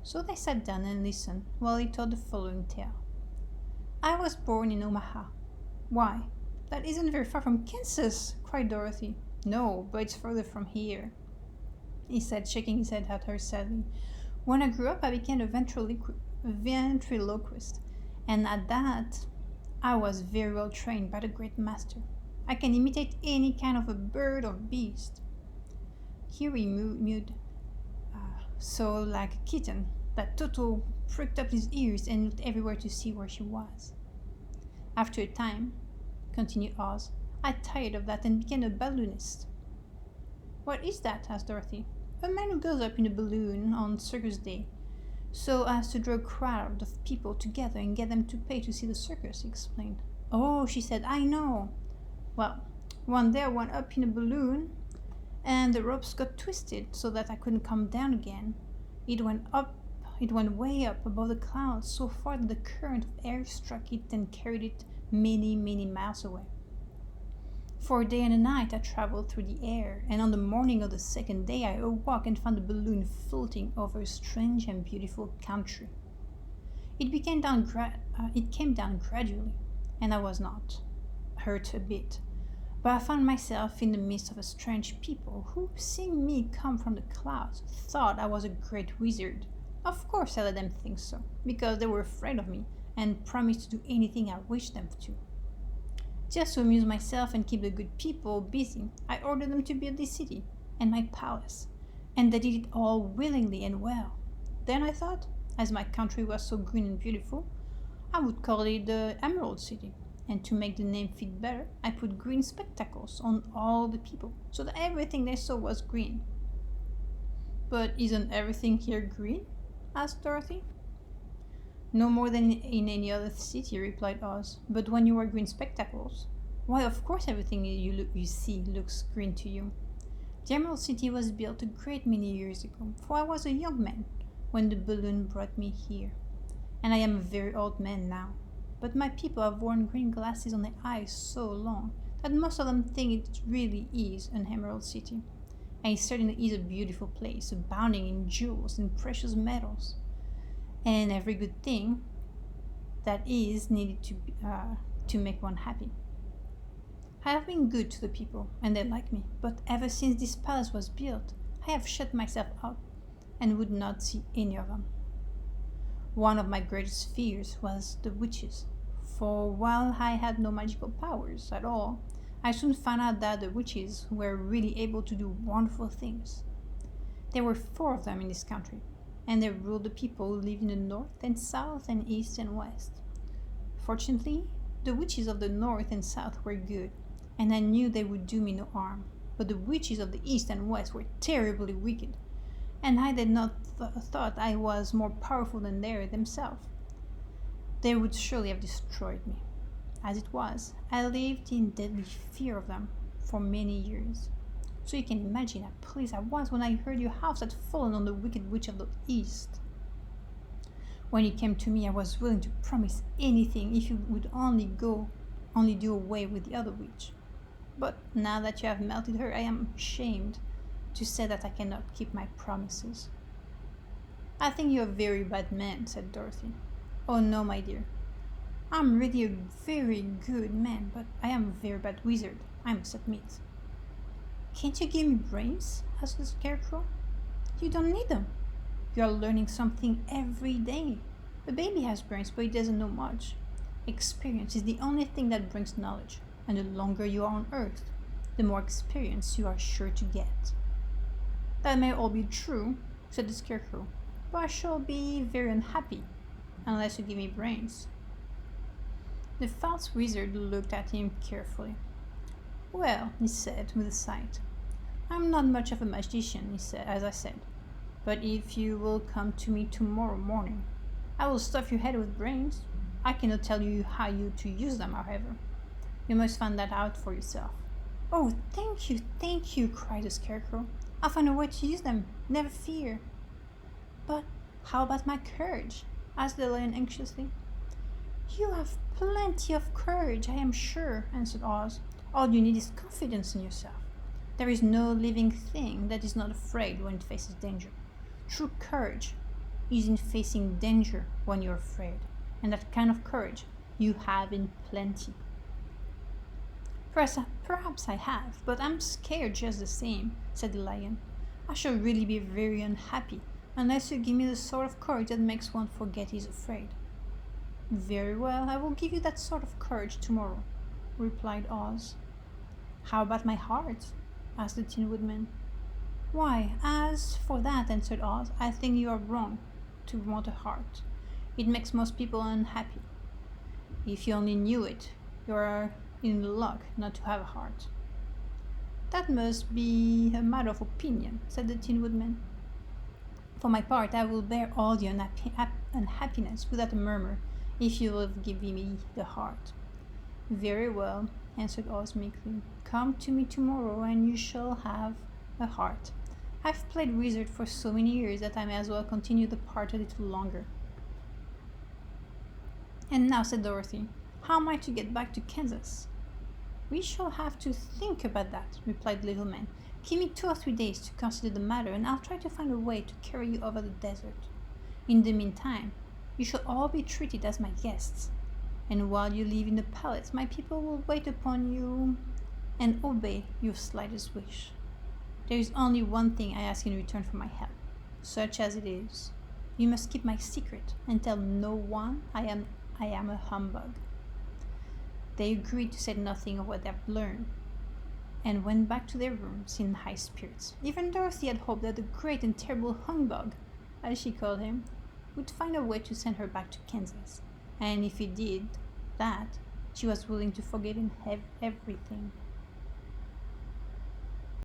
So they sat down and listened while he told the following tale. I was born in Omaha. Why? That isn't very far from Kansas, cried Dorothy. No, but it's further from here, he said, shaking his head at her sadly. When I grew up, I became a ventriloquist, and at that, I was very well trained by the great master. I can imitate any kind of a bird or beast. Here he mewed, so like a kitten, that Toto pricked up his ears and looked everywhere to see where she was. After a time, continued Oz, I tired of that and became a balloonist. What is that? Asked Dorothy. A man who goes up in a balloon on circus day, so as to draw a crowd of people together and get them to pay to see the circus, he explained. Oh, she said, I know. Well, one day I went up in a balloon and the ropes got twisted so that I couldn't come down again. It went way up above the clouds, so far that the current of air struck it and carried it many, many miles away. For a day and a night I traveled through the air, and on the morning of the second day I awoke and found the balloon floating over a strange and beautiful country. It came down gradually, and I was not hurt a bit. But I found myself in the midst of a strange people who, seeing me come from the clouds, thought I was a great wizard. Of course I let them think so, because they were afraid of me and promised to do anything I wished them to. Just to amuse myself and keep the good people busy, I ordered them to build this city and my palace, and they did it all willingly and well. Then I thought, as my country was so green and beautiful, I would call it the Emerald City. And to make the name fit better, I put green spectacles on all the people, so that everything they saw was green. But isn't everything here green? Asked Dorothy. No more than in any other city, replied Oz. But when you wear green spectacles, why, of course everything you see looks green to you. The Emerald City was built a great many years ago, for I was a young man when the balloon brought me here. And I am a very old man now. But my people have worn green glasses on their eyes so long that most of them think it really is an Emerald City. And it certainly is a beautiful place, abounding in jewels and precious metals, and every good thing that is needed to make one happy. I have been good to the people, and they like me, but ever since this palace was built, I have shut myself out and would not see any of them. One of my greatest fears was the witches, for while I had no magical powers at all, I soon found out that the witches were really able to do wonderful things. There were 4 of them in this country, and they ruled the people who lived in the north and south and east and west. Fortunately, the witches of the north and south were good, and I knew they would do me no harm, but the witches of the east and west were terribly wicked, and I did not thought I was more powerful than they themselves. They would surely have destroyed me. As it was, I lived in deadly fear of them for many years. So you can imagine how pleased I was when I heard your house had fallen on the wicked witch of the east. When you came to me, I was willing to promise anything if you would only do away with the other witch. But now that you have melted her, I am ashamed to say that I cannot keep my promises. I think you're a very bad man, said Dorothy. Oh no, my dear. I'm really a very good man, but I am a very bad wizard, I must admit. Can't you give me brains? Asked the Scarecrow. You don't need them. You are learning something every day. A baby has brains, but he doesn't know much. Experience is the only thing that brings knowledge, and the longer you are on Earth, the more experience you are sure to get. That may all be true, said the Scarecrow, but I shall be very unhappy unless you give me brains. The false wizard looked at him carefully. Well, he said with a sigh, I'm not much of a magician, as I said, but if you will come to me tomorrow morning, I will stuff your head with brains. I cannot tell you how to use them, however. You must find that out for yourself. Oh, thank you, cried the Scarecrow. I'll find a way to use them, never fear. But how about my courage? Asked the lion anxiously. You have plenty of courage, I am sure, answered Oz. All you need is confidence in yourself. There is no living thing that is not afraid when it faces danger. True courage is in facing danger when you're afraid, and that kind of courage you have in plenty. Perhaps I have, but I'm scared just the same, said the lion. I shall really be very unhappy unless you give me the sort of courage that makes one forget he's afraid. Very well, I will give you that sort of courage tomorrow, replied Oz. How about my heart? Asked the Tin Woodman. Why, as for that, answered Oz, I think you are wrong to want a heart. It makes most people unhappy. If you only knew it, you are in luck not to have a heart. That must be a matter of opinion, said the Tin Woodman. For my part, I will bear all the unhappiness without a murmur if you will give me the heart. Very well, answered Oz meekly. Come to me tomorrow and you shall have a heart. I've played wizard for so many years that I may as well continue the part a little longer. And now, said Dorothy, how am I to get back to Kansas? We shall have to think about that, replied the little man. Give me 2 or 3 days to consider the matter, and I'll try to find a way to carry you over the desert. In the meantime, you shall all be treated as my guests, and while you live in the palace, my people will wait upon you and obey your slightest wish. There is only one thing I ask in return for my help, such as it is. You must keep my secret and tell no one I am a humbug. They agreed to say nothing of what they had learned, and went back to their rooms in high spirits. Even Dorothy had hoped that the great and terrible humbug, as she called him, would find a way to send her back to Kansas, and if he did that, she was willing to forgive him everything.